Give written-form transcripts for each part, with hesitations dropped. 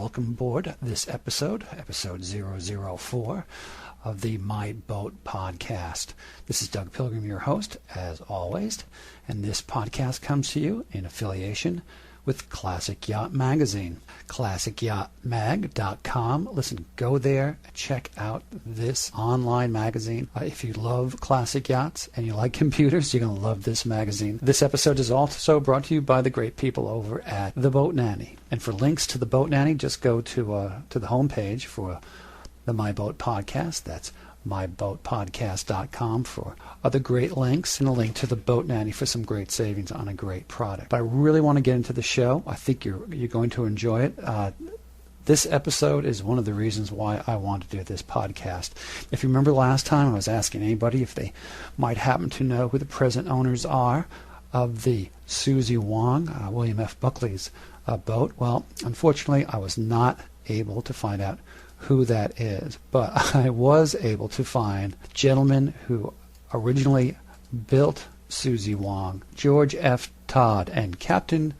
welcome aboard this episode 004 of the My Boat Podcast. This is Doug Pilgrim, your host, as always, and this podcast comes to you in affiliation with Classic Yacht Magazine, classicyachtmag.com. Listen, go there, check out this online magazine. If you love classic yachts and you like computers, you're going to love this magazine. This episode is also brought to you by the great people over at The Boat Nanny. And for links to The Boat Nanny, just go to the homepage for the My Boat Podcast. That's myboatpodcast.com for other great links and a link to the Boat Nanny for some great savings on a great product. But I really want to get into the show. I think you're going to enjoy it. This episode is one of the reasons why I want to do this podcast. If you remember last time, I was asking anybody if they might happen to know who the present owners are of the Suzy Wong, William F. Buckley's boat. Well, unfortunately, I was not able to find out who that is, but I was able to find a gentleman who originally built Suzy Wong, George F. Todd, and Captain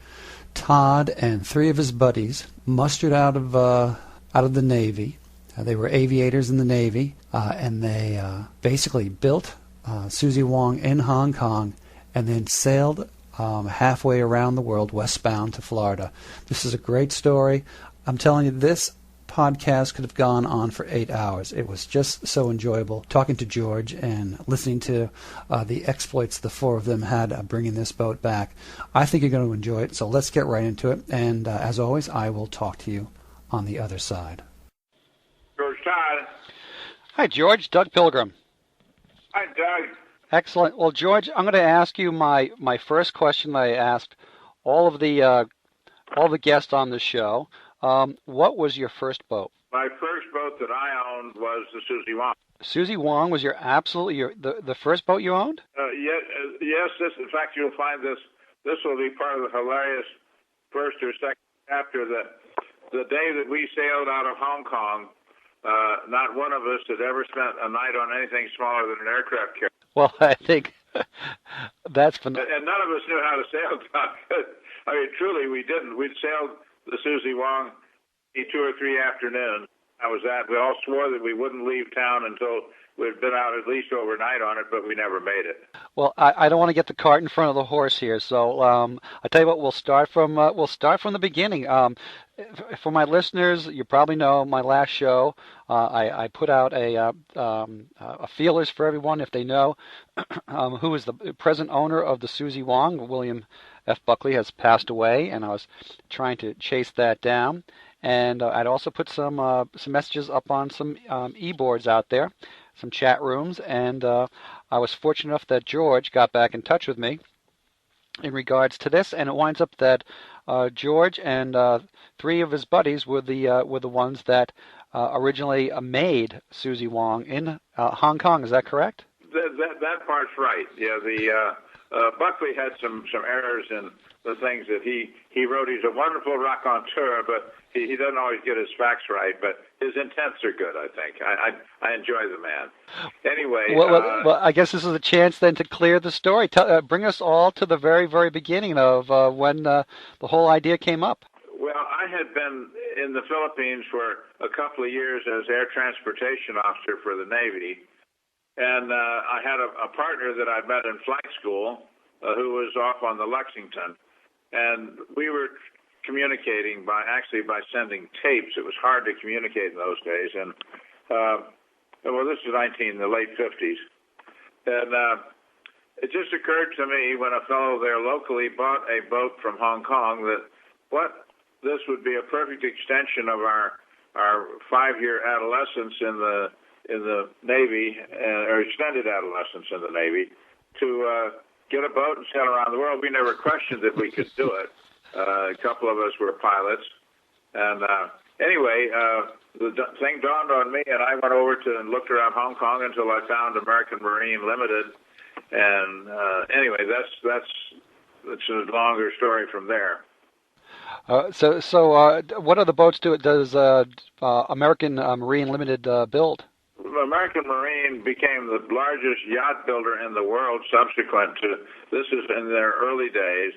Todd and three of his buddies mustered out of the Navy. They were aviators in the Navy, and they basically built Suzy Wong in Hong Kong and then sailed halfway around the world westbound to Florida. This is a great story. I'm telling you, this podcast could have gone on for 8 hours. It was just so enjoyable talking to George and listening to the exploits the four of them had bringing this boat back. I think you're going to enjoy it, so let's get right into it. And as always, I will talk to you on the other side. George Todd. Hi, George. Doug Pilgrim. Hi, Doug. Excellent. Well, George, I'm going to ask you my first question that I asked all the guests on the show. What was your first boat? My first boat that I owned was the Suzy Wong. Suzy Wong was the first boat you owned? Yes. In fact, you'll find this will be part of the hilarious first or second chapter. That the day that we sailed out of Hong Kong, not one of us had ever spent a night on anything smaller than an aircraft carrier. Well, I think that's phenomenal. And none of us knew how to sail. I mean, truly, we didn't. We'd sailed the Suzy Wong 2 or 3 afternoons. That was that. We all swore that we wouldn't leave town until we'd been out at least overnight on it, but we never made it. Well, I don't want to get the cart in front of the horse here, so I tell you what, we'll start from the beginning. For my listeners, you probably know my last show. I put out a feelers for everyone if they know who is the present owner of the Suzy Wong. William F. Buckley has passed away, and I was trying to chase that down. And I'd also put some messages up on some e-boards out there, some chat rooms, and I was fortunate enough that George got back in touch with me in regards to this, and it winds up that George and three of his buddies were the ones that originally made Suzy Wong in Hong Kong. Is that correct? That part's right. Yeah, the Buckley had some errors in the things that he wrote. He's a wonderful raconteur, but he doesn't always get his facts right. But his intents are good, I think. I enjoy the man. Anyway. Well, I guess this is a chance then to clear the story. Bring us all to the very, very beginning of when the whole idea came up. Well, I had been in the Philippines for a couple of years as air transportation officer for the Navy. And I had a partner that I met in flight school who was off on the Lexington. And we were communicating by sending tapes. It was hard to communicate in those days. And, this is the late 50s. And it just occurred to me when a fellow there locally bought a boat from Hong Kong that this would be a perfect extension of our 5-year adolescence in the Navy, or extended adolescence in the Navy, to get a boat and sail around the world. We never questioned that we could do it. A couple of us were pilots. And anyway, the thing dawned on me, and I went over and looked around Hong Kong until I found American Marine Limited. And anyway, that's a longer story from there. So what other boats does American Marine Limited build? American Marine became the largest yacht builder in the world subsequent to, this is in their early days,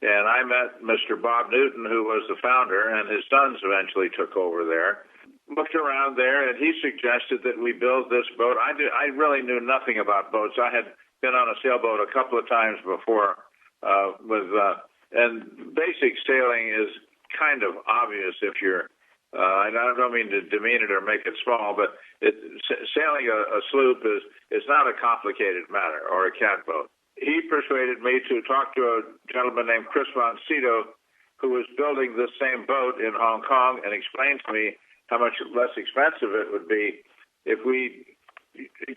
And I met Mr. Bob Newton, who was the founder, and his sons eventually took over there. Looked around there, and he suggested that we build this boat. I really knew nothing about boats. I had been on a sailboat a couple of times before, and basic sailing is kind of obvious if you're. I don't mean to demean it or make it small, but sailing a sloop is not a complicated matter, or a catboat. He persuaded me to talk to a gentleman named Chris Moncito, who was building this same boat in Hong Kong, and explained to me how much less expensive it would be if we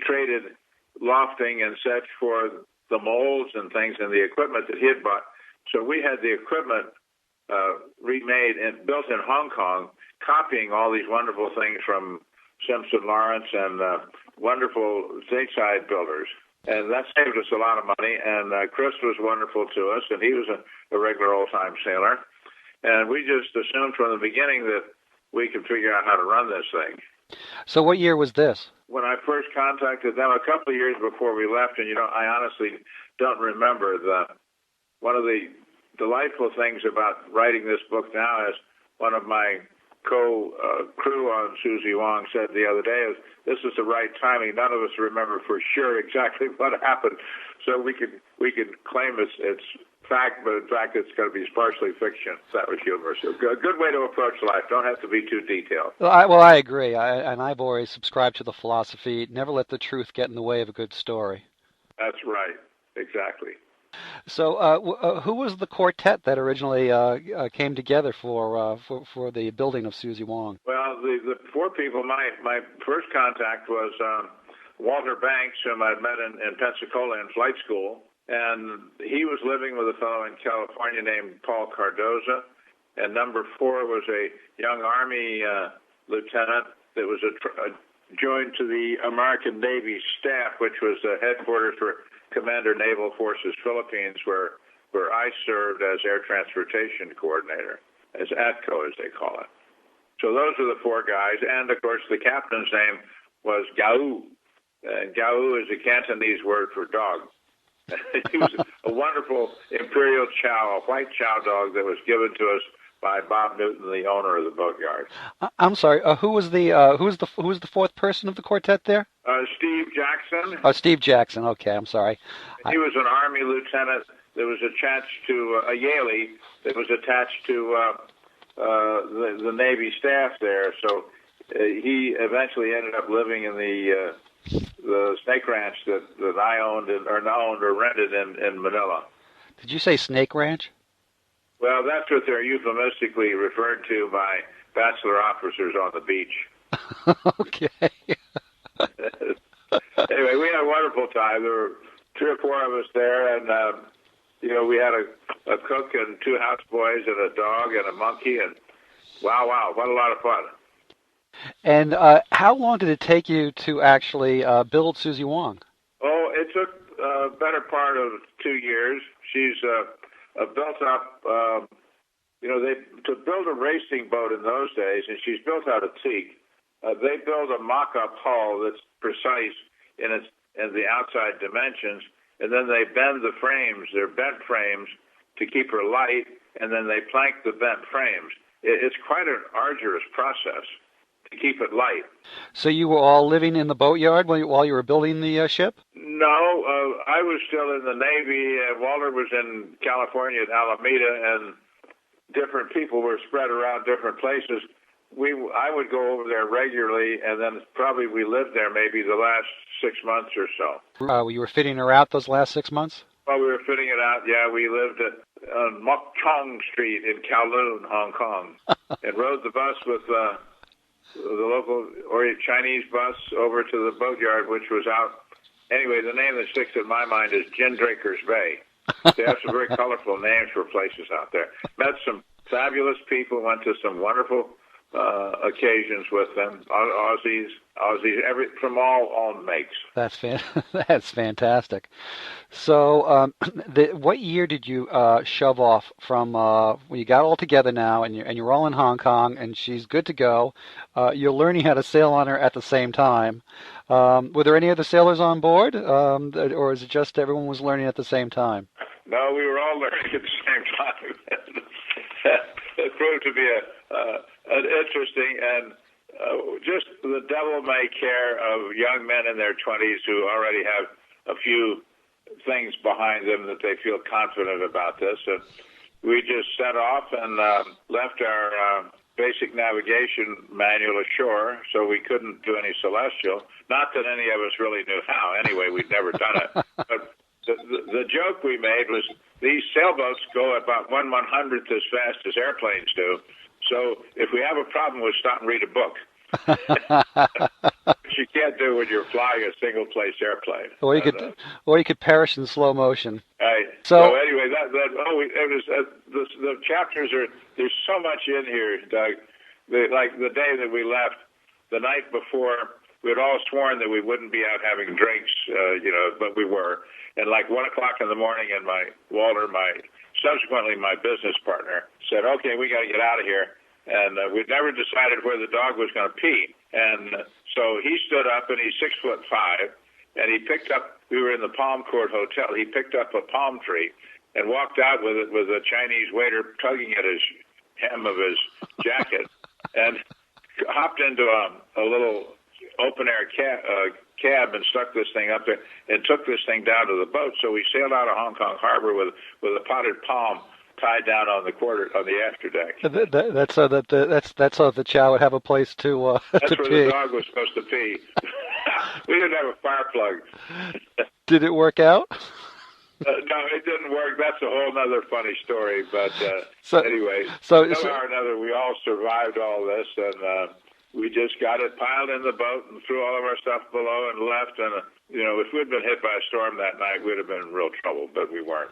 traded lofting and such for the molds and things and the equipment that he had bought. So we had the equipment remade and built in Hong Kong, copying all these wonderful things from Simpson Lawrence and wonderful stateside builders. And that saved us a lot of money. And Chris was wonderful to us, and he was a regular old-time sailor. And we just assumed from the beginning that we could figure out how to run this thing. So what year was this? When I first contacted them, a couple of years before we left, and I honestly don't remember. One of the delightful things about writing this book now is one of my crew on Suzy Wong said the other day is this is the right timing. None of us remember for sure exactly what happened, so we could claim it's fact, but in fact it's going to be partially fiction. That was humorous. So a good way to approach life. Don't have to be too detailed. Well, I agree, and I've always subscribed to the philosophy: never let the truth get in the way of a good story. That's right. Exactly. So, who was the quartet that originally came together for the building of Suzy Wong? Well, the four people. My first contact was Walter Banks, whom I'd met in Pensacola in flight school, and he was living with a fellow in California named Paul Cardoza. And number 4 was a young Army lieutenant that was joined to the American Navy staff, which was the headquarters for Commander Naval Forces Philippines, where I served as Air Transportation Coordinator, as ATCO as they call it. So those are the 4 guys, and of course the captain's name was Gau. Gau is a Cantonese word for dog. He was a wonderful imperial chow, a white chow dog that was given to us by Bob Newton, the owner of the boatyard. I'm sorry. Who was the fourth person of the quartet there? Steve Jackson. Oh, Steve Jackson. Okay, I'm sorry. He was an Army lieutenant that was attached to a Yaley that was attached to the Navy staff there. So he eventually ended up living in the snake ranch that I owned or rented in Manila. Did you say snake ranch? Well, that's what they're euphemistically referred to by bachelor officers on the beach. Okay. Anyway, we had a wonderful time. There were 3 or 4 of us there, and we had a cook and 2 houseboys and a dog and a monkey, and wow, what a lot of fun. And how long did it take you to actually build Suzy Wong? Oh, it took a better part of 2 years. She's built up, to build a racing boat in those days, and she's built out of teak. They build a mock-up hull that's precise in the outside dimensions, and then they bend the frames. They're bent frames to keep her light, and then they plank the bent frames. It's quite an arduous process to keep it light. So you were all living in the boatyard while you were building the ship? No, I was still in the Navy. Walter was in California at Alameda, and different people were spread around different places. I would go over there regularly, and then probably we lived there maybe the last 6 months or so. You were fitting her out those last 6 months? Well, we were fitting it out, yeah. We lived on Mok Chong Street in Kowloon, Hong Kong, and rode the bus with the local Chinese bus over to the boatyard, which was out. Anyway, the name that sticks in my mind is Gin Drinkers Bay. They have some very colorful names for places out there. Met some fabulous people, went to some wonderful occasions with them. Aussies, from all makes. That's fantastic. So, what year did you shove off from when you got all together now, and you're all in Hong Kong, and she's good to go? You're learning how to sail on her at the same time. Were there any other sailors on board, or is it just everyone was learning at the same time? No, we were all learning at the same time. It proved to be an interesting and just the devil-may care of young men in their 20s who already have a few things behind them that they feel confident about this. And we just set off and left our basic navigation manual ashore, so we couldn't do any celestial. Not that any of us really knew how. Anyway, we'd never done it. But the joke we made was these sailboats go about 1/100th as fast as airplanes do. So if we have a problem, we'll stop and read a book. Which you can't do when you're flying a single-place airplane. Or you could perish in slow motion. Right. So anyway, the chapters are, there's so much in here, Doug. Like the day that we left, the night before, we had all sworn that we wouldn't be out having drinks, but we were. And like 1 o'clock in the morning, and subsequently my business partner said, "Okay, we got to get out of here." And we'd never decided where the dog was going to pee. And so he stood up, and he's 6'5", and he picked up, we were in the Palm Court Hotel, he picked up a palm tree and walked out with it with a Chinese waiter tugging at his hem of his jacket and hopped into a little open-air cab and stuck this thing up there and took this thing down to the boat. So we sailed out of Hong Kong Harbor with a potted palm tied down on the afterdeck. That's so the chow would have a place to That's to where pee. The dog was supposed to pee. We didn't have a fire plug. Did it work out? No, it didn't work. That's a whole other funny story. But anyway, somehow or another, we all survived all this, and we just got it piled in the boat and threw all of our stuff below and left. And if we'd been hit by a storm that night, we'd have been in real trouble, but we weren't.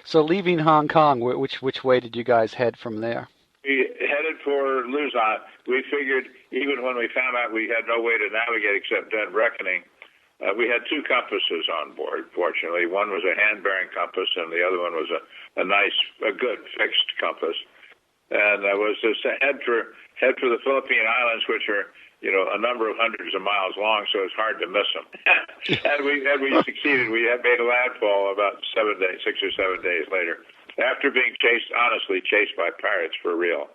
So leaving Hong Kong, which way did you guys head from there? We headed for Luzon. We figured even when we found out we had no way to navigate except dead reckoning, we had 2 compasses on board, fortunately. One was a hand-bearing compass, and the other one was a good fixed compass. And that was just head for the Philippine Islands, which are a number of hundreds of miles long, so it's hard to miss them. and we succeeded. We had made a landfall about 6 or 7 days later, after being honestly chased by pirates for real.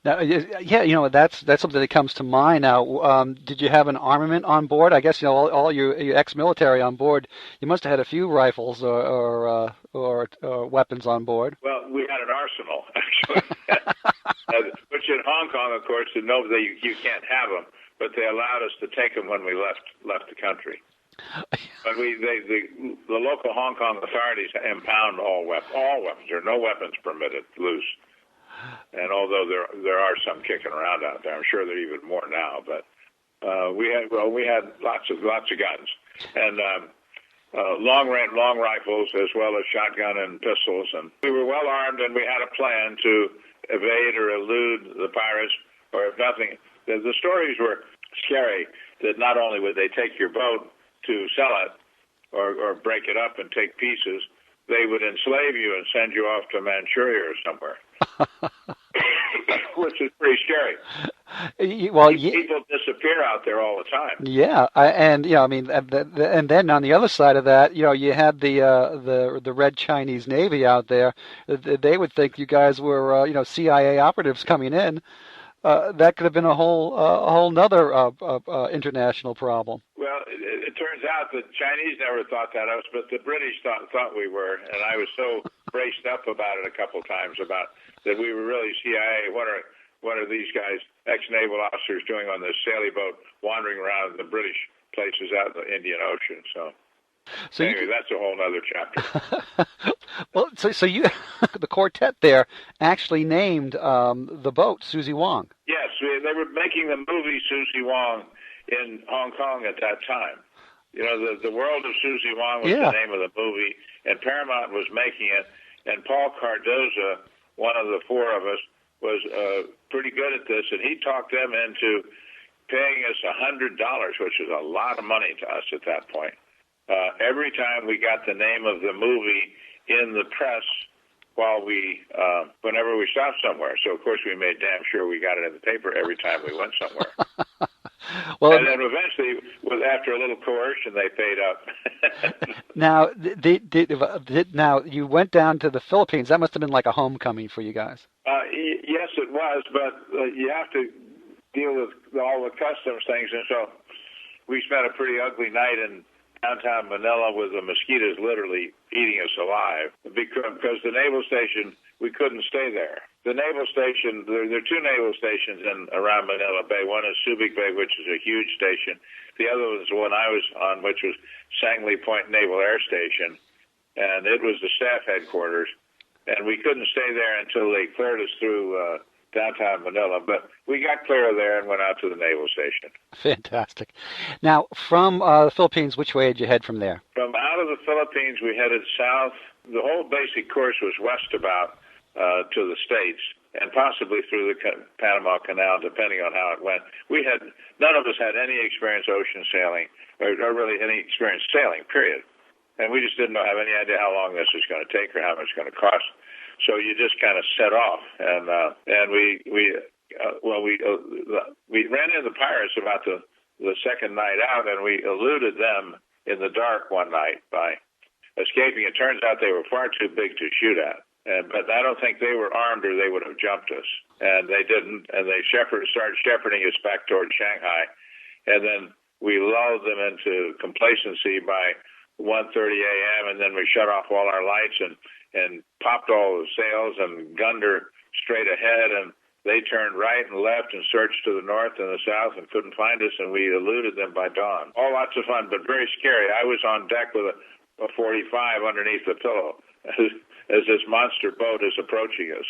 Now, yeah, that's something that comes to mind. Now, did you have an armament on board? I guess all your ex-military on board. You must have had a few rifles or weapons on board. Well, we had an arsenal actually, which in Hong Kong, of course, you can't have them, but they allowed us to take them when we left the country. But the local Hong Kong authorities impound all weapons. There are no weapons permitted loose. And although there are some kicking around out there, I'm sure there are even more now. But we had lots of guns and long rifles as well as shotgun and pistols, and we were well armed, and we had a plan to evade or elude the pirates, or if nothing. The stories were scary. That not only would they take your boat to sell it or break it up and take pieces, they would enslave you and send you off to Manchuria or somewhere. Which is pretty scary. People disappear out there all the time. Yeah, and then on the other side of that, you had the Red Chinese Navy out there. They would think you guys were CIA operatives coming in. That could have been a whole nother international problem. Well, it turns out the Chinese never thought that of us, but the British thought we were, and I was so braced up about it a couple times about that we were really CIA. What are these guys, ex-naval officers, doing on this sailing boat, wandering around the British places out in the Indian Ocean? So anyway, that's a whole other chapter. Well, so you, the quartet there, actually named the boat Suzy Wong. Yes, they were making the movie Suzy Wong in Hong Kong at that time. The World of Suzy Wong was the name of the movie, and Paramount was making it. And Paul Cardoza, one of the 4 of us, was pretty good at this, and he talked them into paying us $100, which is a lot of money to us at that point. Every time we got the name of the movie in the press whenever we stopped somewhere. So, of course, we made damn sure we got it in the paper every time we went somewhere. Well, and then eventually, after a little coercion, they paid up. now, now you went down to the Philippines. That must have been like a homecoming for you guys. Yes, it was, but you have to deal with all the customs things, and so we spent a pretty ugly night in downtown Manila with the mosquitoes literally eating us alive because the naval station, we couldn't stay there. The naval station, there are two naval stations around Manila Bay. One is Subic Bay, which is a huge station. The other was the one I was on, which was Sangley Point Naval Air Station, and it was the staff headquarters. And we couldn't stay there until they cleared us through downtown Manila. But we got clear of there and went out to the naval station. Fantastic. Now, from the Philippines, which way did you head from there? From out of the Philippines, we headed south. The whole basic course was west about to the States, and possibly through the Panama Canal, depending on how it went. None of us had any experience ocean sailing, or really any experience sailing, period. And we just didn't have any idea how long this was going to take or how much it's going to cost. So you just kind of set off, and we ran into the pirates about the second night out, and we eluded them in the dark one night by escaping. It turns out they were far too big to shoot at. But I don't think they were armed or they would have jumped us. And they didn't. And they started shepherding us back toward Shanghai. And then we lulled them into complacency by 1:30 a.m. And then we shut off all our lights and popped all the sails and gunned her straight ahead. And they turned right and left and searched to the north and the south and couldn't find us. And we eluded them by dawn. All lots of fun, but very scary. I was on deck with a 45 underneath the pillow as this monster boat is approaching us.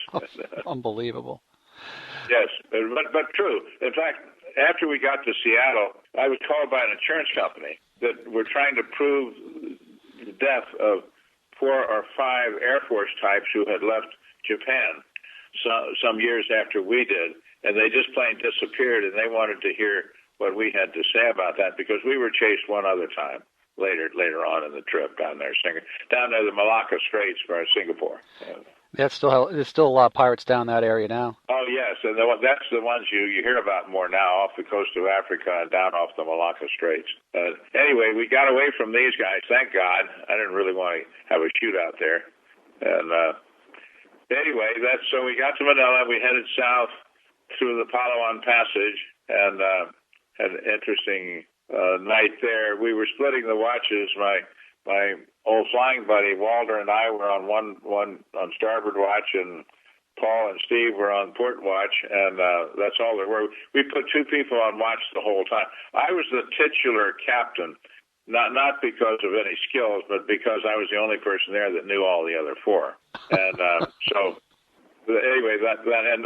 Unbelievable. Yes, but true. In fact, after we got to Seattle, I was called by an insurance company that were trying to prove the death of 4 or 5 Air Force types who had left Japan some years after we did, and they just plain disappeared, and they wanted to hear what we had to say about that because we were chased one other time. Later on in the trip down there, the Malacca Straits for Singapore. There's still a lot of pirates down that area now. Oh yes, and that's the ones you hear about more now off the coast of Africa and down off the Malacca Straits. Anyway, we got away from these guys, thank God. I didn't really want to have a shootout there. And anyway, so we got to Manila. We headed south through the Palawan Passage and had an interesting night there. We were splitting the watches. My old flying buddy Walter and I were on one on starboard watch, and Paul and Steve were on port watch, and that's all there were. We put 2 people on watch the whole time. I was the titular captain, not because of any skills, but because I was the only person there that knew all the other 4. And so anyway, but I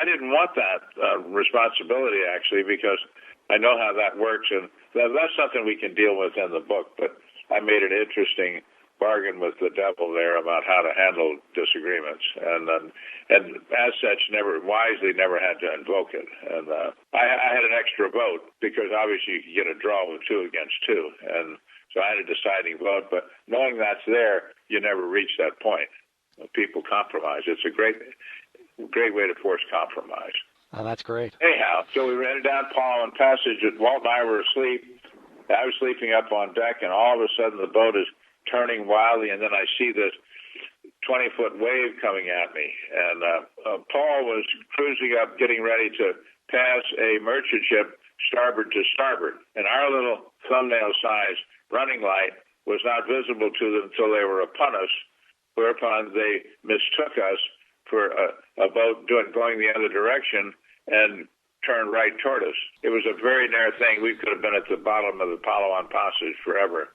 didn't want that responsibility actually, because I know how that works, and that's something we can deal with in the book, but I made an interesting bargain with the devil there about how to handle disagreements, and as such, never had to invoke it. And I had an extra vote, because obviously you could get a draw with 2 against 2, and so I had a deciding vote, but knowing that's there, you never reach that point. People compromise. It's a great way to force compromise. Oh, that's great. Anyhow, so we ran down Palawan Passage, and Walt and I were asleep. I was sleeping up on deck, and all of a sudden the boat is turning wildly, and then I see this 20-foot wave coming at me. And Paul was cruising up, getting ready to pass a merchant ship starboard to starboard. And our little thumbnail-sized running light was not visible to them until they were upon us, whereupon they mistook us for a boat going the other direction and turned right toward us. It was a very near thing. We could have been at the bottom of the Palawan Passage forever.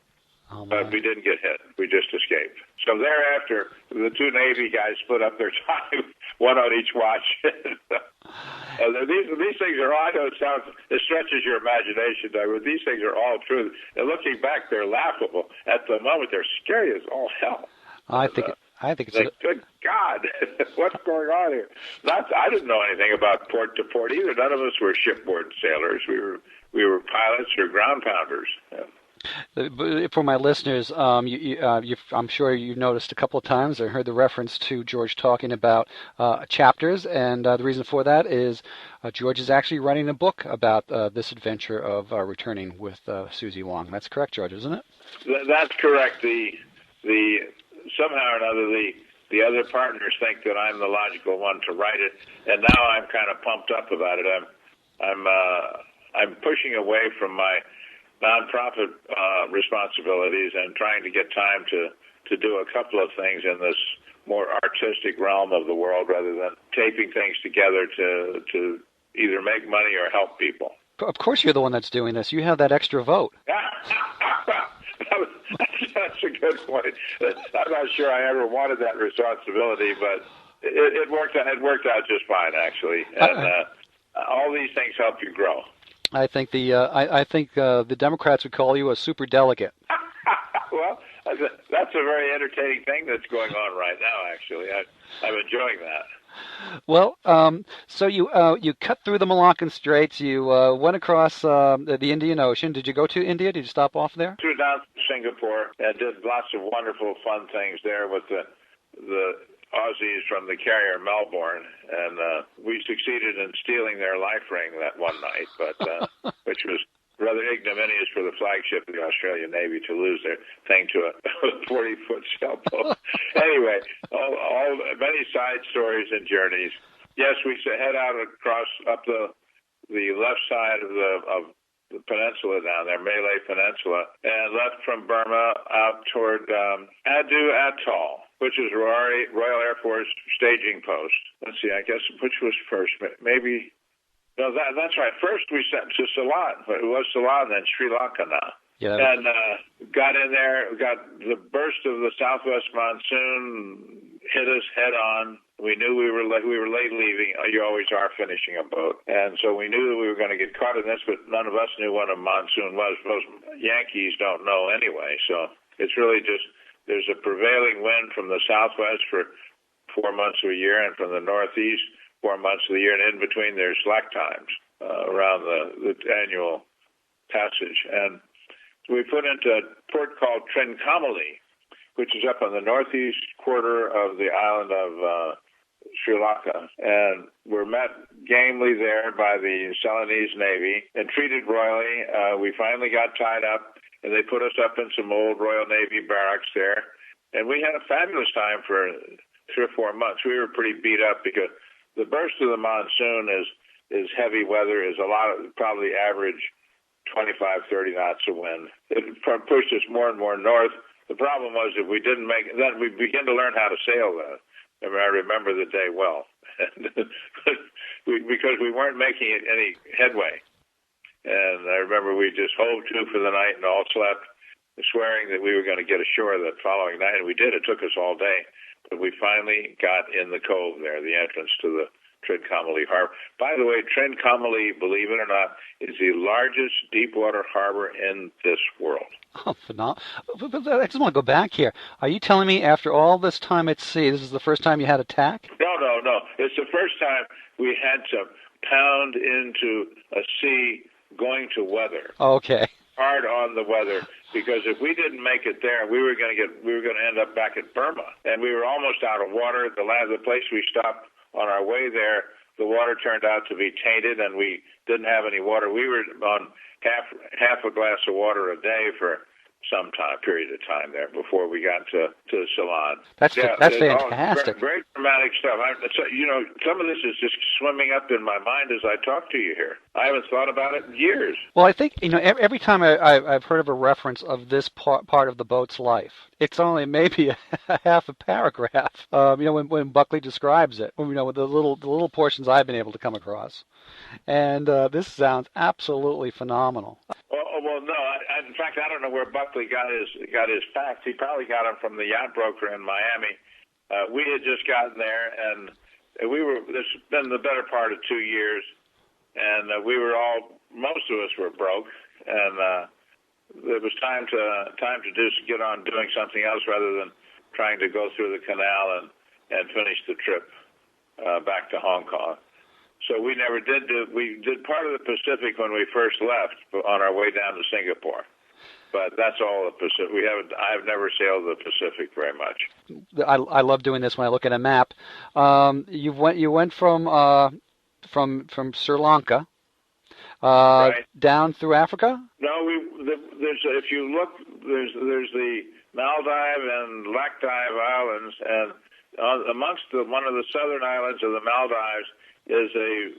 Oh, but we didn't get hit. We just escaped. So thereafter, the 2 Navy guys split up their time, 1 on each watch. These things are all, I know it stretches your imagination, Doug, but these things are all true. And looking back, they're laughable. At the moment, they're scary as all hell. I think it's good God, what's going on here? I didn't know anything about port to port either. None of us were shipboard sailors. We were pilots or ground pounders. For my listeners, I'm sure you noticed a couple of times I heard the reference to George talking about chapters, and the reason for that is George is actually writing a book about this adventure of returning with Suzy Wong. That's correct, George, isn't it? That's correct. The somehow or another the other partners think that I'm the logical one to write it, and now I'm kind of pumped up about it. I'm pushing away from my nonprofit responsibilities and trying to get time to do a couple of things in this more artistic realm of the world rather than taping things together to either make money or help people. Of course you're the one that's doing this. You have that extra vote. That's a good point. I'm not sure I ever wanted that responsibility, but it worked out just fine, actually. And all these things help you grow. I think the Democrats would call you a super delegate. Well, that's a very entertaining thing that's going on right now. Actually, I'm enjoying that. Well, so you cut through the Malaccan Straits. You went across the Indian Ocean. Did you go to India? Did you stop off there? Through down to Singapore and did lots of wonderful, fun things there with the Aussies from the carrier Melbourne, and we succeeded in stealing their life ring that one night, but which was rather ignominious for the flagship of the Australian Navy to lose their thing to a 40-foot sailboat. Anyway, all many side stories and journeys. Yes, we head out up the left side of the peninsula down there, Malay Peninsula, and left from Burma out toward Adu Atoll, which is Royal Air Force staging post. Let's see, I guess which was first? Maybe. No, that's right. First we sent to Ceylon. It was Ceylon, then Sri Lanka now. Yeah. And got in there, got the burst of the southwest monsoon hit us head on. We knew we were late leaving. You always are finishing a boat. And so we knew that we were going to get caught in this, but none of us knew what a monsoon was. Most Yankees don't know anyway. So it's really just there's a prevailing wind from the southwest for 4 months of a year and from the northeast 4 months of the year, and in between there's slack times around the annual passage. And so we put into a port called Trincomalee, which is up on the northeast quarter of the island of Sri Lanka, and we're met gamely there by the Ceylonese Navy and treated royally. We finally got tied up, and they put us up in some old Royal Navy barracks there, and we had a fabulous time for 3 or 4 months. We were pretty beat up because the burst of the monsoon is heavy weather, is a lot of probably average 25, 30 knots of wind. It pushed us more and more north. The problem was if we didn't make it, then we began to learn how to sail then. I remember the day well, because we weren't making any headway. And I remember we just hove to for the night and all slept, swearing that we were going to get ashore that following night, and we did. It took us all day. But we finally got in the cove there, the entrance to the Trincomalee Harbor. By the way, Trincomalee, believe it or not, is the largest deepwater harbor in this world. Oh, phenomenal. But I just want to go back here. Are you telling me after all this time at sea, this is the first time you had a tack? No. It's the first time we had to pound into a sea going to weather. Okay. Hard on the weather, because if we didn't make it there, we were going to end up back at Burma, and we were almost out of water. The place we stopped on our way there, the water turned out to be tainted, and we didn't have any water. We were on half a glass of water a day for some period of time there before we got to Ceylon. That's fantastic. Great dramatic stuff. Some of this is just swimming up in my mind as I talk to you here. I haven't thought about it in years. Well, I think every time I've heard of a reference of this part of the boat's life, it's only maybe a half a paragraph. When Buckley describes it, with the little portions I've been able to come across, and this sounds absolutely phenomenal. Well, no. In fact, I don't know where Buckley got his facts. He probably got them from the yacht broker in Miami. We had just gotten there, and this has been the better part of 2 years, and most of us were broke, and it was time to get on doing something else rather than trying to go through the canal and finish the trip back to Hong Kong. So we never did we did part of the Pacific when we first left on our way down to Singapore. But that's all the Pacific. I've never sailed the Pacific very much. I love doing this when I look at a map. You went from Sri Lanka Right. down through Africa. No, there's if you look, there's the Maldive and Laccadive Islands, and amongst one of the southern islands of the Maldives is a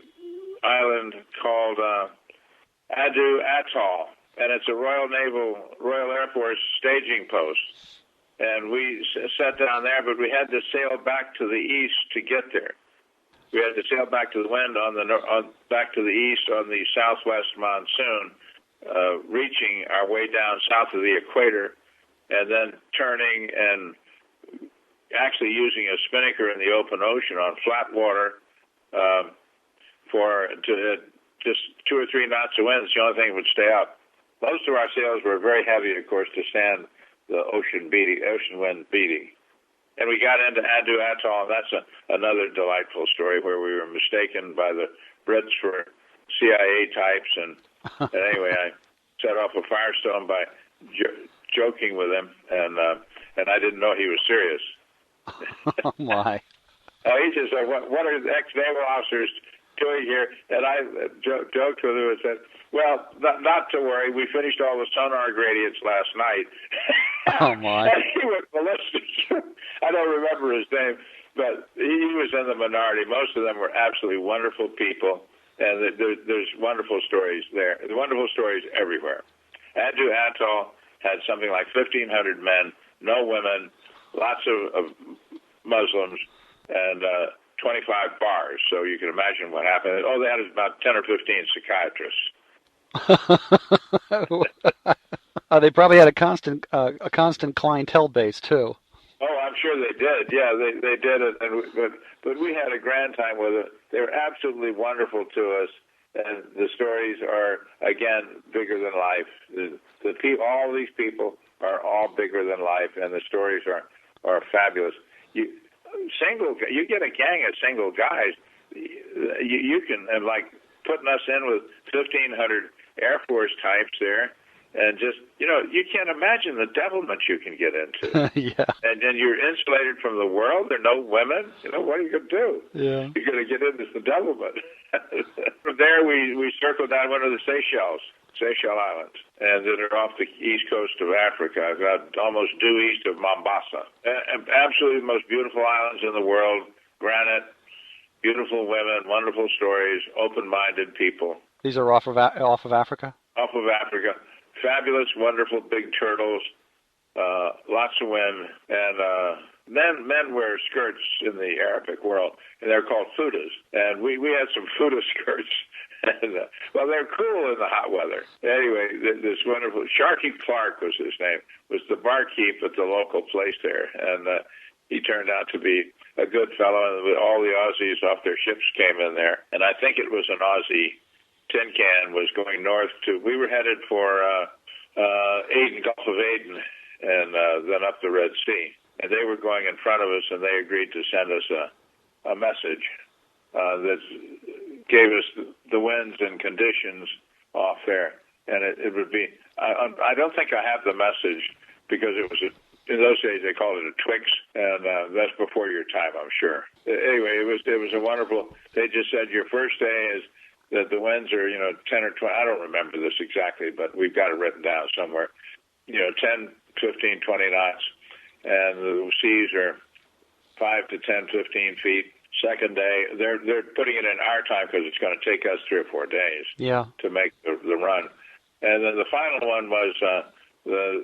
island called Adu Atoll, and it's a Royal Air Force staging post. And we sat down there, but we had to sail back to the east to get there. We had to sail back to the wind back to the east on the southwest monsoon, reaching our way down south of the equator, and then turning and actually using a spinnaker in the open ocean on flat water to just 2 or 3 knots of wind. It's the only thing that would stay up. Most of our sails were very heavy, of course, to stand the ocean wind beating. And we got into Adu Atoll, and that's another delightful story where we were mistaken by the Brits for CIA types. And anyway, I set off a firestone by joking with him, and I didn't know he was serious. Oh, my. He just said, what are the ex-naval officers doing here? And I joked with him and said, well, not to worry. We finished all the sonar gradients last night. Oh, my. And he went ballistic. I don't remember his name, but he was in the minority. Most of them were absolutely wonderful people, and there's wonderful stories there. There's wonderful stories everywhere. Adu Atoll had something like 1,500 men, no women, lots of Muslims, and 25 bars. So you can imagine what happened. All they had is about 10 or 15 psychiatrists. They probably had a constant clientele base too. Oh, I'm sure they did. Yeah, they did it, but we had a grand time with it. They were absolutely wonderful to us, and the stories are again bigger than life. The people, all these people are all bigger than life, and the stories are fabulous. You get a gang of single guys. You can, and like putting us in with 1,500 Air Force types there, and just, you can't imagine the devilment you can get into. Yeah. And then you're insulated from the world. There are no women. What are you going to do? Yeah. You're going to get into the devilment. From there, we circled down one of the Seychelles Islands, and that are off the east coast of Africa, almost due east of Mombasa. Absolutely the most beautiful islands in the world. Granite, beautiful women, wonderful stories, open-minded people. These are off of Africa? Off of Africa. Fabulous, wonderful big turtles, lots of wind, and men wear skirts in the Arabic world, and they're called futas. And we had some futa skirts. And, well, they're cool in the hot weather. Anyway, this wonderful Sharky Clark was his name, was the barkeep at the local place there, and he turned out to be a good fellow. And all the Aussies off their ships came in there, and I think it was an Aussie tin can was going north we were headed for Aden, Gulf of Aden, and then up the Red Sea. And they were going in front of us, and they agreed to send us a message that gave us the winds and conditions off there. And it would be, I don't think I have the message, because it was in those days they called it a Twix, and that's before your time, I'm sure. Anyway, it was a wonderful, they just said your first day is that the winds are, 10 or 20, I don't remember this exactly, but we've got it written down somewhere, 10, 15, 20 knots, and the seas are 5 to 10, 15 feet. Second day, they're putting it in our time because it's going to take us 3 or 4 days to make the run. And then the final one was the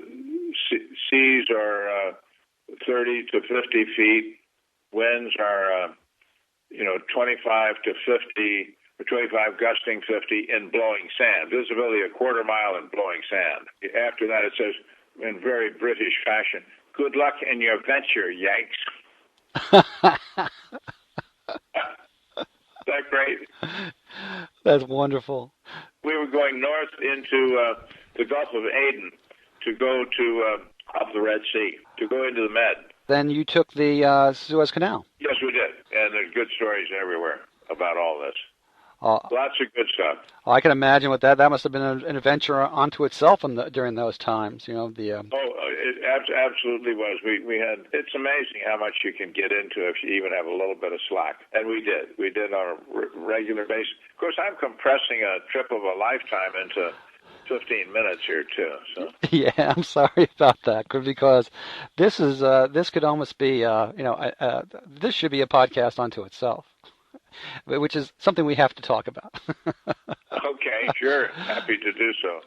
seas are 30 to 50 feet, winds are 25 to 50, or 25 gusting 50 in blowing sand. Visibility a quarter mile in blowing sand. After that, it says in very British fashion, "Good luck in your venture, Yanks." Is that great? That's wonderful. We were going north into the Gulf of Aden to go to up the Red Sea, to go into the Med. Then you took the Suez Canal. Yes, we did. And there's good stories everywhere about all this. Lots of good stuff. I can imagine with that. That must have been an adventure unto itself during those times. It absolutely was. We had. It's amazing how much you can get into if you even have a little bit of slack, and we did. We did on a regular basis. Of course, I'm compressing a trip of a lifetime into 15 minutes here too. So Yeah, I'm sorry about that because this could almost be this should be a podcast unto itself, which is something we have to talk about. okay, sure, happy to do so.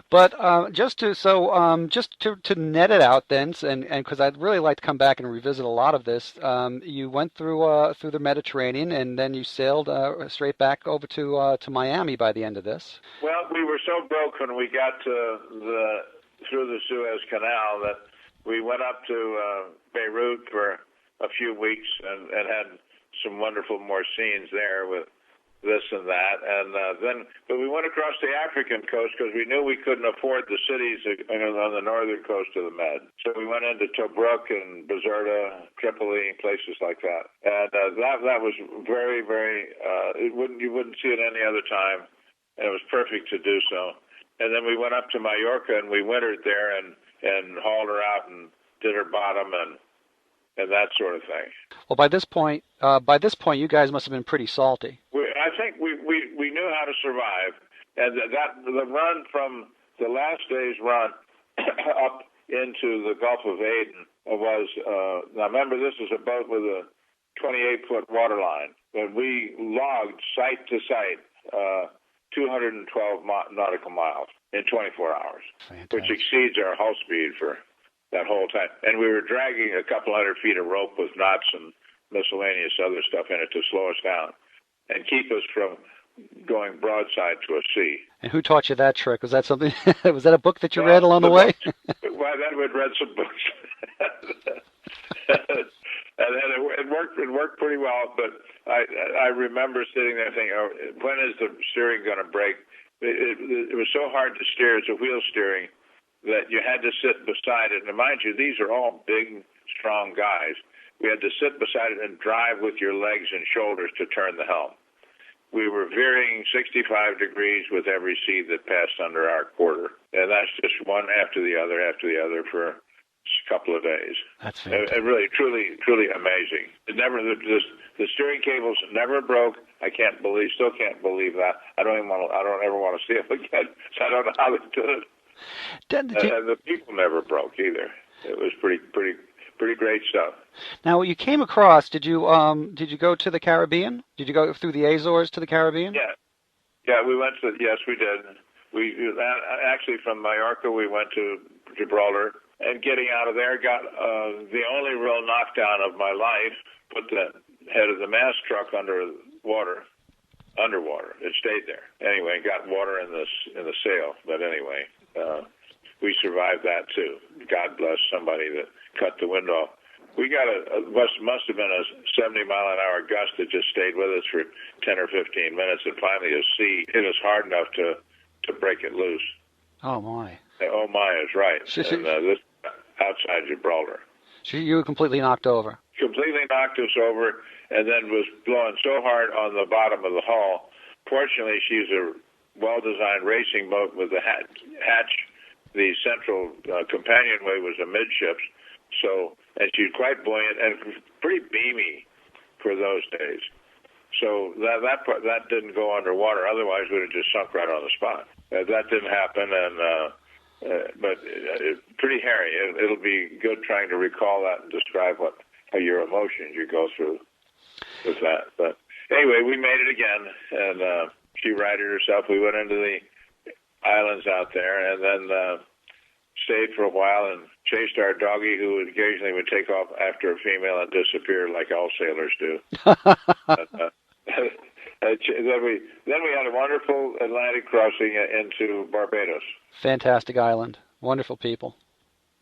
But just to net it out then, and because I'd really like to come back and revisit a lot of this, you went through the Mediterranean and then you sailed straight back over to Miami by the end of this. Well, we were so broke when we got through the Suez Canal that we went up to Beirut for a few weeks and had some wonderful more scenes there with this and that, but we went across the African coast because we knew we couldn't afford the cities on the northern coast of the Med. So we went into Tobruk and Bizerta, Tripoli, places like that, and that was very, very. You wouldn't see it any other time, and it was perfect to do so. And then we went up to Mallorca and we wintered there and hauled her out and did her bottom and that sort of thing. Well, by this point, you guys must have been pretty salty. I think we knew how to survive, and the run from the last day's run up into the Gulf of Aden was. Now remember, this is a boat with a 28-foot water line, and we logged site to site 212 nautical miles in 24 hours, Fantastic. Which exceeds our hull speed for that whole time. And we were dragging a couple hundred feet of rope with knots and miscellaneous other stuff in it to slow us down and keep us from going broadside to a sea. And who taught you that trick? Was that something? Was that a book that you read along the way? Well, then we'd read some books. And it worked pretty well, but I remember sitting there thinking, oh, when is the steering going to break? It was so hard to steer, it's a wheel steering, that you had to sit beside it. And mind you, these are all big, strong guys. We had to sit beside it and drive with your legs and shoulders to turn the helm. We were veering 65 degrees with every sea that passed under our quarter. And that's just one after the other for a couple of days. That's fantastic. And really, truly amazing. The steering cables never broke. Still can't believe that. I don't ever want to see them again. So I don't know how they did it. And the people never broke either. It was pretty great stuff. Now, you came across. Did you go to the Caribbean? Did you go through the Azores to the Caribbean? Yeah. We went to. Yes, we did. We actually from Mallorca we went to Gibraltar, and getting out of there got the only real knockdown of my life. Put the head of the mast truck underwater. It stayed there. Anyway, got water in the sail. But anyway, we survived that too. God bless somebody that cut the wind off. We got must have been a 70-mile-an-hour gust that just stayed with us for 10 or 15 minutes, and finally a sea hit us hard enough to break it loose. Oh my! Oh my is right. And this outside Gibraltar. So you were completely knocked over. Completely knocked us over, and then was blowing so hard on the bottom of the hull. Fortunately, she's a well-designed racing boat with the hatch. The central companionway was amidships, and she's quite buoyant and pretty beamy for those days. So that didn't go underwater. Otherwise, we'd have just sunk right on the spot. That didn't happen, but pretty hairy. It'll be good trying to recall that and describe how your emotions you go through with that. But anyway, we made it again, and she righted herself. We went into the islands out there, and then stayed for a while and chased our doggie, who occasionally would take off after a female and disappear like all sailors do. Then we had a wonderful Atlantic crossing into Barbados. Fantastic island. Wonderful people.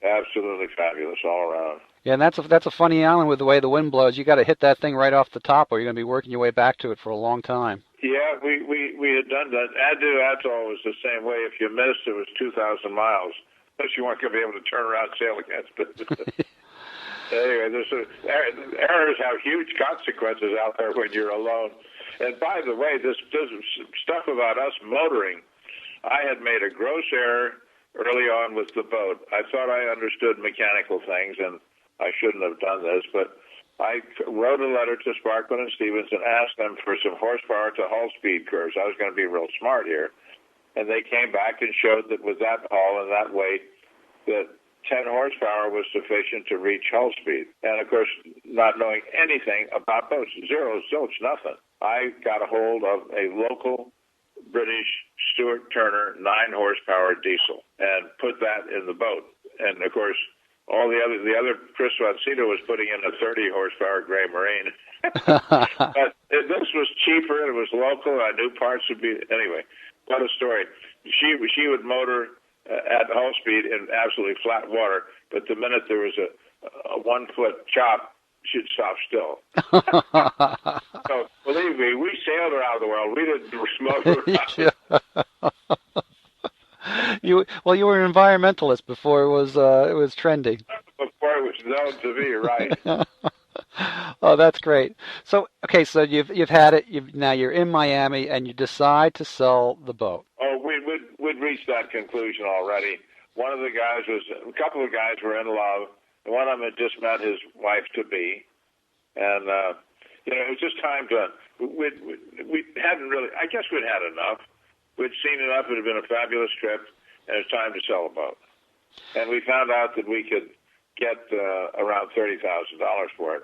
Absolutely fabulous all around. Yeah, and that's a funny island with the way the wind blows. You got to hit that thing right off the top, or you're going to be working your way back to it for a long time. Yeah, we had done that. Adu Atoll was the same way. If you missed, it was 2,000 miles. But you weren't going to be able to turn around and sail against it. Anyway, errors have huge consequences out there when you're alone. And by the way, this stuff about us motoring, I had made a gross error early on with the boat. I thought I understood mechanical things, and I shouldn't have done this, but I wrote a letter to Sparkman and Stevens and asked them for some horsepower to hull speed curves. I was going to be real smart here. And they came back and showed that with that hull and that weight, that 10 horsepower was sufficient to reach hull speed. And, of course, not knowing anything about boats, zero, zilch, nothing, I got a hold of a local British Stuart Turner 9-horsepower diesel and put that in the boat. And, of course, all the other Chris Vancito was putting in a 30-horsepower Gray Marine. But this was cheaper, and it was local. I knew parts would be... Anyway, what a story. She would motor at hull speed in absolutely flat water, but the minute there was a 1-foot chop, she'd stop still. So, believe me, we sailed around the world. We didn't motor around. You were an environmentalist before it was trending. Before it was known to be, right. Oh, that's great. So, okay, so you've had it. Now you're in Miami, and you decide to sell the boat. Oh, we'd reached that conclusion already. A couple of guys were in love. One of them had just met his wife-to-be. And, it was just time to, we hadn't really, I guess we'd had enough. We'd seen enough. It had been a fabulous trip, and it was time to sell a boat. And we found out that we could get around $30,000 for it.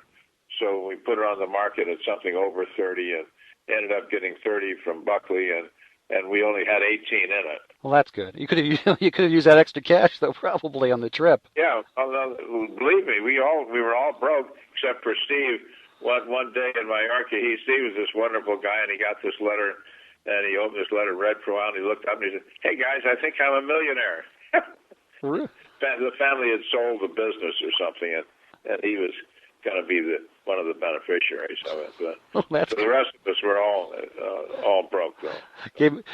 So we put it on the market at something over 30 and ended up getting 30 from Buckley, and we only had 18 in it. Well, that's good. You could have used that extra cash though, probably on the trip. Yeah, believe me, we were all broke except for Steve. One day in Mallorca, Steve was this wonderful guy, and he got this letter, and he opened this letter, read for a while, and he looked up and he said, "Hey guys, I think I'm a millionaire." Really? The family had sold the business or something, and he was going to be one of the beneficiaries of it. But that's the rest of us were all broke, though.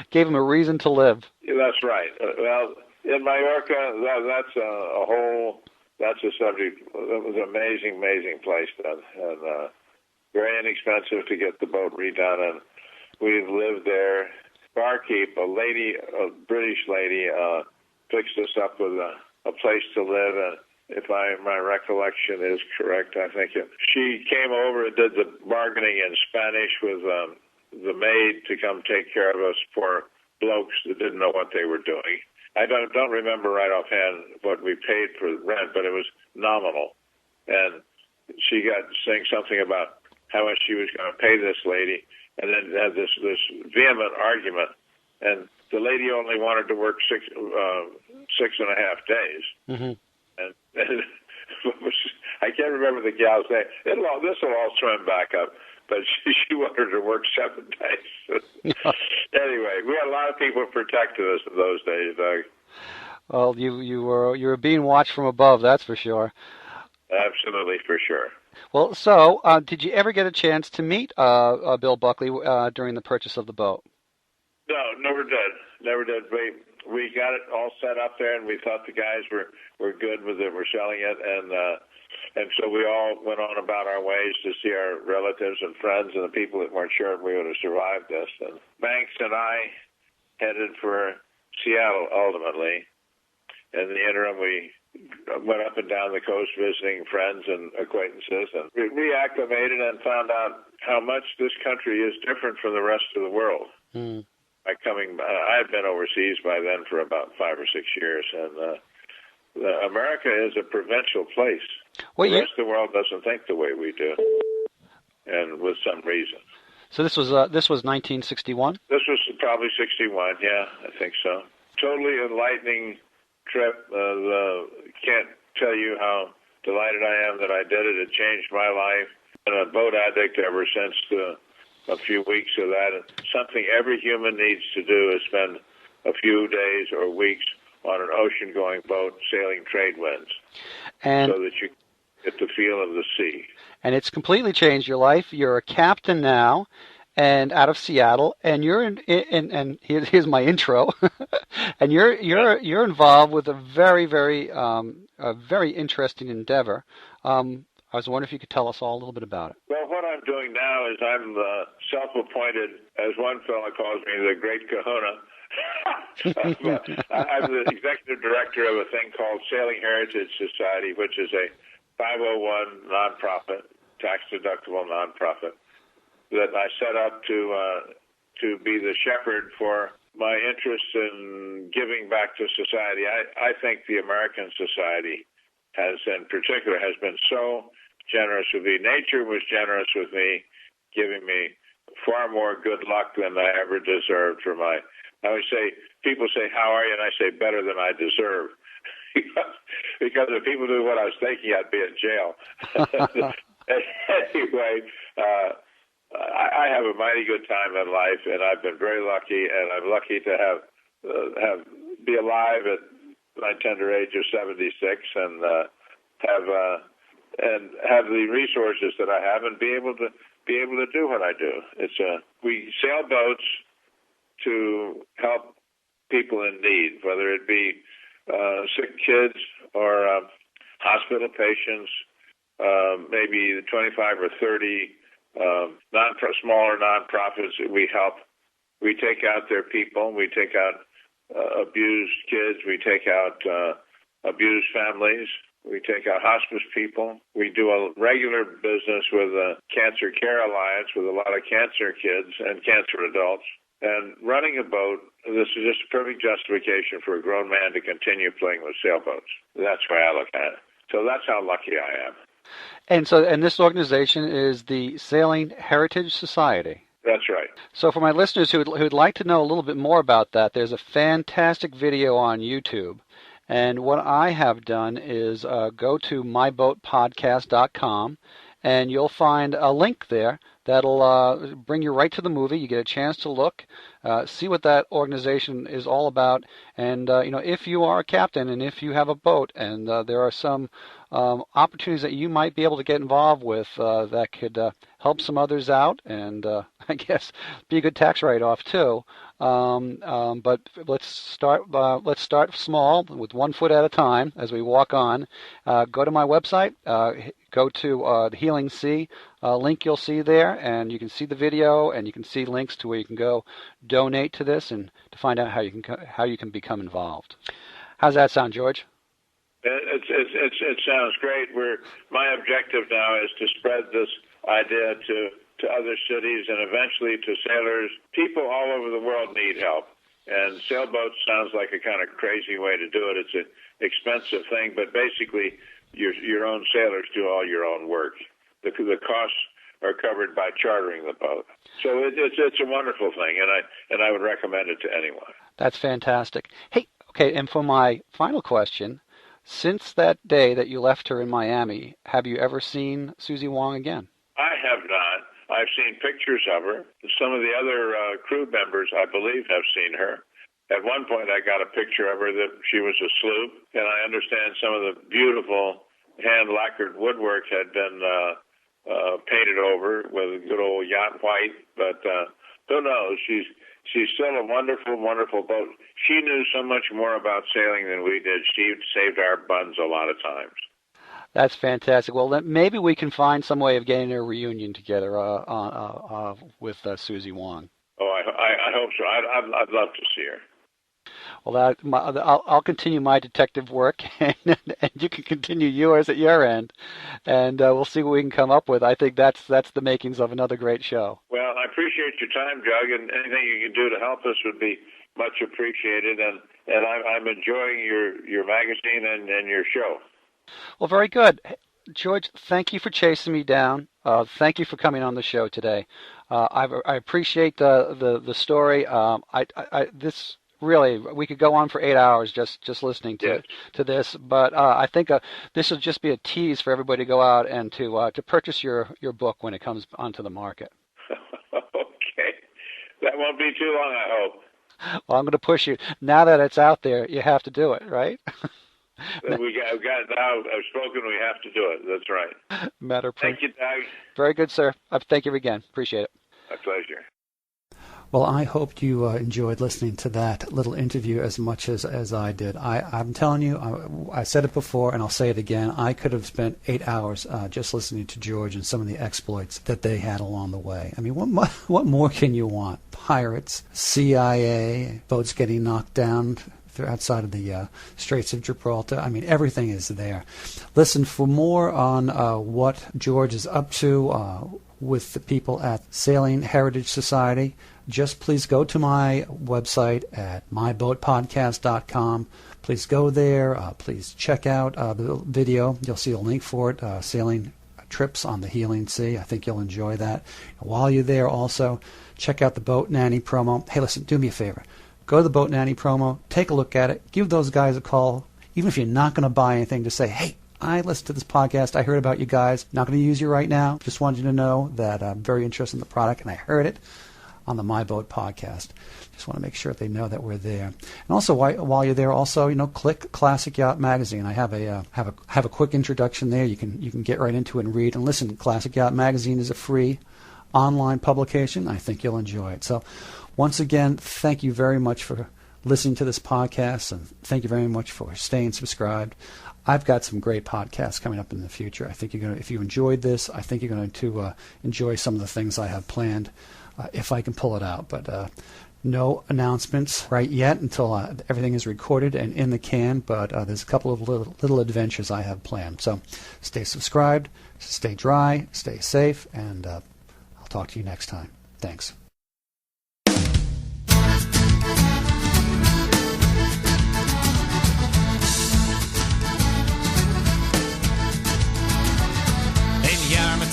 Gave him a reason to live. Yeah, that's right. Well, in Mallorca, that's a subject. It was an amazing place then, and very inexpensive to get the boat redone, and we lived there. Barkeep, a British lady, fixed us up with a place to live, and if my recollection is correct, I think she came over and did the bargaining in Spanish with the maid to come take care of us poor blokes that didn't know what they were doing. I don't remember right offhand what we paid for rent, but it was nominal. And she got saying something about how much she was going to pay this lady, and then had this vehement argument. And the lady only wanted to work 6.5 days. Mm-hmm. And I can't remember the gal's name. This will all swim back up, but she wanted to work 7 days. Anyway, we had a lot of people protecting us in those days, Doug. Well, you were being watched from above, that's for sure. Absolutely, for sure. Well, so did you ever get a chance to meet Bill Buckley during the purchase of the boat? No, never did. We got it all set up there, and we thought the guys were good with it. We're selling it, and so we all went on about our ways to see our relatives and friends and the people that weren't sure if we would have survived this. And Banks and I headed for Seattle ultimately. In the interim, we went up and down the coast visiting friends and acquaintances, and we reacclimated and found out how much this country is different from the rest of the world. Mm. I had been overseas by then for about 5 or 6 years, and America is a provincial place. The rest of the world doesn't think the way we do, and with some reason. So this was 1961? This was probably 61, yeah, I think so. Totally enlightening trip. Can't tell you how delighted I am that I did it. It changed my life. I've been a boat addict ever since a few weeks of that. And something every human needs to do is spend a few days or weeks on an ocean-going boat sailing trade winds, so that you get the feel of the sea. And it's completely changed your life. You're a captain now, and out of Seattle, and you're and here's my intro, and you're involved with a very interesting endeavor. I was wondering if you could tell us all a little bit about it. Well, what I'm doing now is I'm self-appointed, as one fellow calls me, the Great Kahuna. I'm the executive director of a thing called Sailing Heritage Society, which is a 501 nonprofit, tax-deductible nonprofit that I set up to be the shepherd for my interest in giving back to society. I think the American society in particular, has been so generous with me. Nature was generous with me, giving me far more good luck than I ever deserved for my. I always say, people say, "How are you?" and I say, "Better than I deserve," because if people knew what I was thinking, I'd be in jail. Anyway, I have a mighty good time in life, and I've been very lucky, and I'm lucky to be alive at my tender age of 76, and have the resources that I have, and be able to do what I do. We sail boats to help people in need, whether it be sick kids or hospital patients, maybe 25 or 30 smaller nonprofits that we help. We take out their people. We take out abused kids. We take out abused families. We take out hospice people. We do a regular business with the Cancer Care Alliance with a lot of cancer kids and cancer adults. And running a boat, this is just a perfect justification for a grown man to continue playing with sailboats. That's the way I look at it. So that's how lucky I am. And this organization is the Sailing Heritage Society. That's right. So for my listeners who'd like to know a little bit more about that, there's a fantastic video on YouTube. And what I have done is go to myboatpodcast.com, and you'll find a link there that'll bring you right to the movie. You get a chance to look, see what that organization is all about, and if you are a captain and if you have a boat, and there are some opportunities that you might be able to get involved with that could help some others out, and I guess be a good tax write-off too. But let's start small, with 1 foot at a time as we walk on. Go to my website. Go to the Healing Sea link you'll see there, and you can see the video, and you can see links to where you can go donate to this and to find out how you can become involved. How's that sound, George? It sounds great. My objective now is to spread this idea to other cities and eventually to sailors. People all over the world need help, and sailboats sounds like a kind of crazy way to do it. It's an expensive thing, but basically your own sailors do all your own work. The costs are covered by chartering the boat. So it's a wonderful thing, and I would recommend it to anyone. That's fantastic. Hey, okay, and for my final question, since that day that you left her in Miami, have you ever seen Suzy Wong again? I have not. I've seen pictures of her. Some of the other crew members, I believe, have seen her. At one point, I got a picture of her that she was a sloop, and I understand some of the beautiful hand-lacquered woodwork had been painted over with good old yacht white. But who knows? She's still a wonderful, wonderful boat. She knew so much more about sailing than we did. She saved our buns a lot of times. That's fantastic. Well, then maybe we can find some way of getting a reunion together with Suzy Wong. Oh, I hope so. I'd love to see her. Well, I'll continue my detective work, and you can continue yours at your end, and we'll see what we can come up with. I think that's the makings of another great show. Well, I appreciate your time, Doug, and anything you can do to help us would be much appreciated. And I'm enjoying your magazine and your show. Well, very good. George, thank you for chasing me down. Thank you for coming on the show today. I appreciate the story. This really, we could go on for 8 hours just listening to this, but I think this will just be a tease for everybody to go out and to purchase your book when it comes onto the market. Okay, that won't be too long, I hope. Well, I'm going to push you. Now that it's out there, you have to do it, right? We got now. I've spoken. We have to do it. That's right. Matter. Thank you, Doug. Very good, sir. Thank you again. Appreciate it. My pleasure. Well, I hope you enjoyed listening to that little interview as much as I did. I'm telling you, I said it before and I'll say it again, I could have spent 8 hours just listening to George and some of the exploits that they had along the way. I mean, what more can you want? Pirates, CIA, boats getting knocked down outside of the Straits of Gibraltar. I mean, everything is there. Listen, for more on what George is up to with the people at Sailing Heritage Society, just please go to my website at myboatpodcast.com. Please go there. Please check out the video. You'll see a link for it, Sailing Trips on the Healing Sea. I think you'll enjoy that. While you're there also, check out the Boat Nanny promo. Hey, listen, do me a favor. Go to the Boat Nanny promo, take a look at it, give those guys a call, even if you're not going to buy anything, just say, hey, I listened to this podcast, I heard about you guys, not going to use you right now, just wanted you to know that I'm very interested in the product, and I heard it on the My Boat podcast. Just want to make sure they know that we're there. And also, while you're there, also, click Classic Yacht Magazine. I have a quick introduction there. You can get right into it and read. And listen, Classic Yacht Magazine is a free online publication. I think you'll enjoy it. So, once again, thank you very much for listening to this podcast, and thank you very much for staying subscribed. I've got some great podcasts coming up in the future. I think if you enjoyed this, I think you're going to enjoy some of the things I have planned, if I can pull it out. But no announcements right yet until everything is recorded and in the can, but there's a couple of little adventures I have planned. So stay subscribed, stay dry, stay safe, and I'll talk to you next time. Thanks.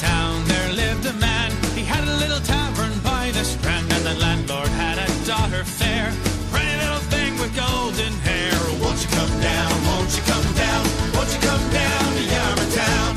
Town there lived a man. He had a little tavern by the strand, and the landlord had a daughter fair, pretty little thing with golden hair. Won't you come down, won't you come down, won't you come down to Yarmouth Town?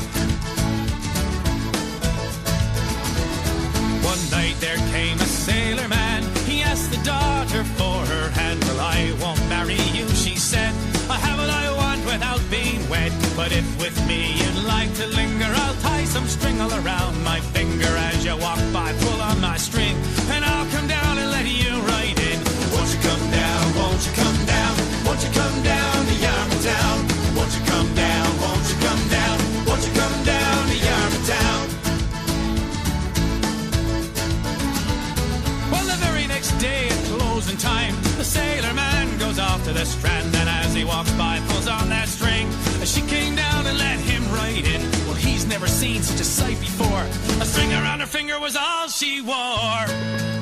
One night there came a sailor man. He asked the daughter for her hand. Well, I won't marry you, she said. I have what I want without being wed. But if with me you'd like to linger, I'll tie some string all around my finger. As you walk by, pull on my string, and I'll come down and let you right in. Won't you come down, won't you come down, won't you come down to Yarmouth Town? Won't you come down, won't you come down, won't you come down to Yarmouth Town? Well, the very next day at closing time, the sailor man goes off to the strand, and as he walks by, pulls on that string. She came down and let him right in. Well, he's never seen such a sight before. A string around her finger was all she wore.